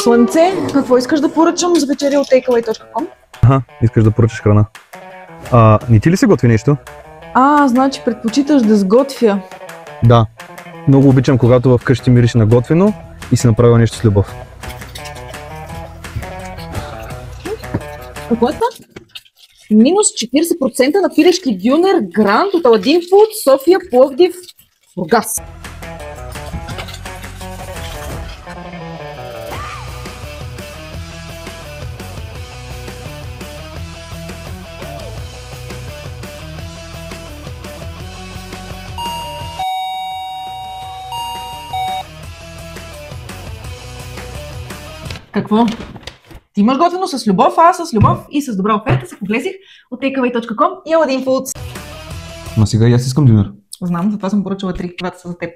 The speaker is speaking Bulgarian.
Слънце, какво искаш да поръчам за вечеря от takeaway.com? Искаш да поръчаш храна. Не ти ли се готви нещо? Значи предпочиташ да сготвя. Да. Много обичам, когато вкъщи мирише на готвено и си направя нещо с любов. Какво е това? Минус 40% на пилешки дюнер Гранд от Аладин Фуд, София, Пловдив, Бургас. Какво? Ти имаш готвено с любов, а аз с любов и с добра оферта се поглезих от takeaway.com и Aladin Foods. Ма сега и аз искам дюнер. Знам, затова съм поръчала 3. Това са за теб.